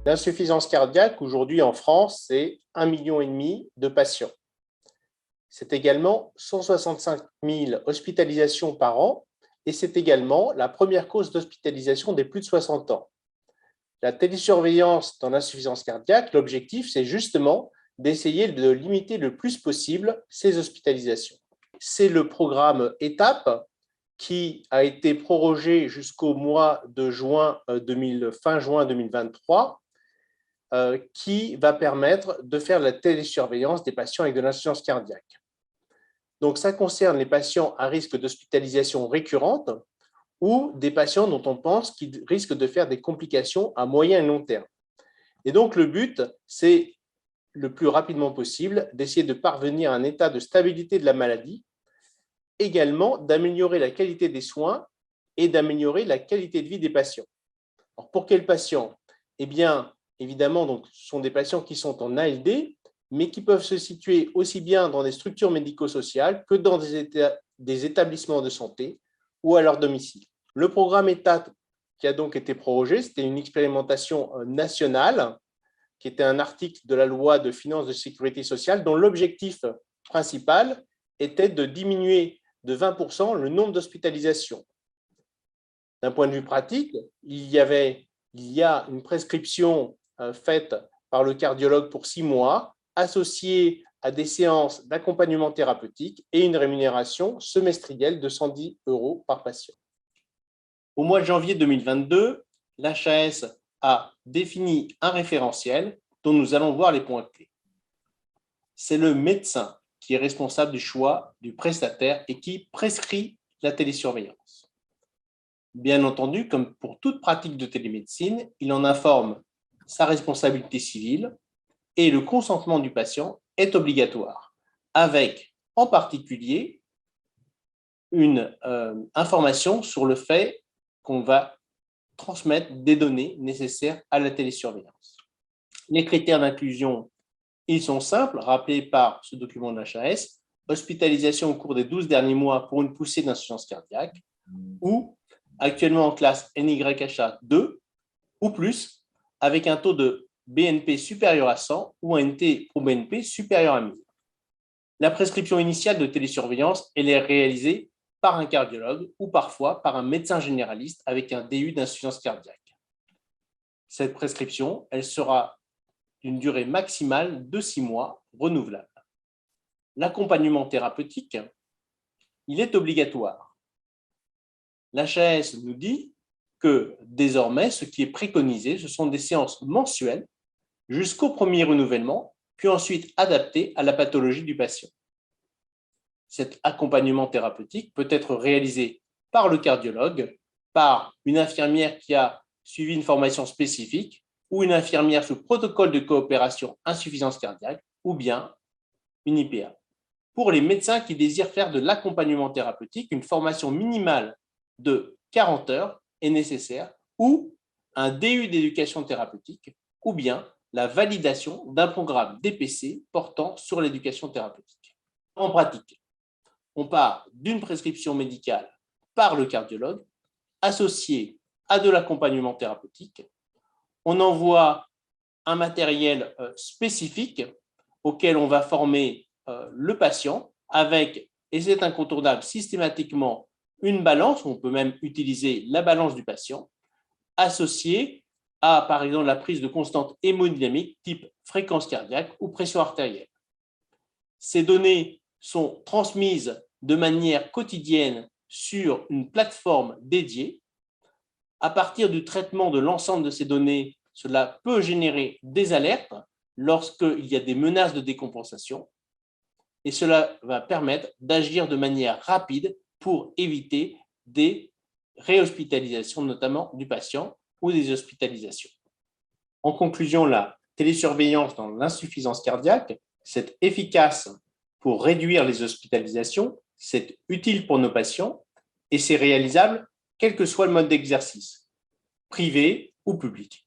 L'insuffisance cardiaque, aujourd'hui en France, c'est 1,5 million de patients. C'est également 165 000 hospitalisations par an et c'est également la première cause d'hospitalisation des plus de 60 ans. La télésurveillance dans l'insuffisance cardiaque, l'objectif, c'est justement d'essayer de limiter le plus possible ces hospitalisations. C'est le programme ETAP qui a été prorogé jusqu'au mois de fin juin 2023, qui va permettre de faire la télésurveillance des patients avec de l'insuffisance cardiaque. Donc, ça concerne les patients à risque d'hospitalisation récurrente ou des patients dont on pense qu'ils risquent de faire des complications à moyen et long terme. Et donc, le but, c'est le plus rapidement possible d'essayer de parvenir à un état de stabilité de la maladie, également d'améliorer la qualité des soins et d'améliorer la qualité de vie des patients. Alors, pour quels patients? Eh bien, évidemment, donc, ce sont des patients qui sont en ALD, mais qui peuvent se situer aussi bien dans des structures médico-sociales que dans des établissements de santé ou à leur domicile. Le programme ETAP qui a donc été prorogé, c'était une expérimentation nationale qui était un article de la loi de finances de sécurité sociale dont l'objectif principal était de diminuer de 20% le nombre d'hospitalisations. D'un point de vue pratique, il y a une prescription faite par le cardiologue pour 6 mois, associée à des séances d'accompagnement thérapeutique et une rémunération semestrielle de 110 € par patient. Au mois de janvier 2022, l'HAS a défini un référentiel dont nous allons voir les points clés. C'est le médecin qui est responsable du choix du prestataire et qui prescrit la télésurveillance. Bien entendu, comme pour toute pratique de télémédecine, il en informe sa responsabilité civile et le consentement du patient est obligatoire, avec en particulier une information sur le fait qu'on va transmettre des données nécessaires à la télésurveillance. Les critères d'inclusion, ils sont simples, rappelés par ce document de l'HAS, hospitalisation au cours des 12 derniers mois pour une poussée d'insuffisance cardiaque ou actuellement en classe NYHA 2 ou plus, avec un taux de BNP supérieur à 100 ou un NT pro BNP supérieur à 1000. La prescription initiale de télésurveillance, elle est réalisée par un cardiologue ou parfois par un médecin généraliste avec un DU d'insuffisance cardiaque. Cette prescription, elle sera d'une durée maximale de 6 mois, renouvelable. L'accompagnement thérapeutique, il est obligatoire. L'HAS nous dit que désormais, ce qui est préconisé, ce sont des séances mensuelles jusqu'au premier renouvellement, puis ensuite adaptées à la pathologie du patient. Cet accompagnement thérapeutique peut être réalisé par le cardiologue, par une infirmière qui a suivi une formation spécifique ou une infirmière sous protocole de coopération insuffisance cardiaque ou bien une IPA. Pour les médecins qui désirent faire de l'accompagnement thérapeutique, une formation minimale de 40 heures est nécessaire ou un DU d'éducation thérapeutique ou bien la validation d'un programme DPC portant sur l'éducation thérapeutique. En pratique, on part d'une prescription médicale par le cardiologue associée à de l'accompagnement thérapeutique. On envoie un matériel spécifique auquel on va former le patient avec, et c'est incontournable, systématiquement une balance, on peut même utiliser la balance du patient, associée à, par exemple, la prise de constante hémodynamique type fréquence cardiaque ou pression artérielle. Ces données sont transmises de manière quotidienne sur une plateforme dédiée. À partir du traitement de l'ensemble de ces données, cela peut générer des alertes lorsqu'il y a des menaces de décompensation et cela va permettre d'agir de manière rapide pour éviter des réhospitalisations, notamment du patient ou des hospitalisations. En conclusion, la télésurveillance dans l'insuffisance cardiaque, c'est efficace pour réduire les hospitalisations, c'est utile pour nos patients et c'est réalisable quel que soit le mode d'exercice, privé ou public.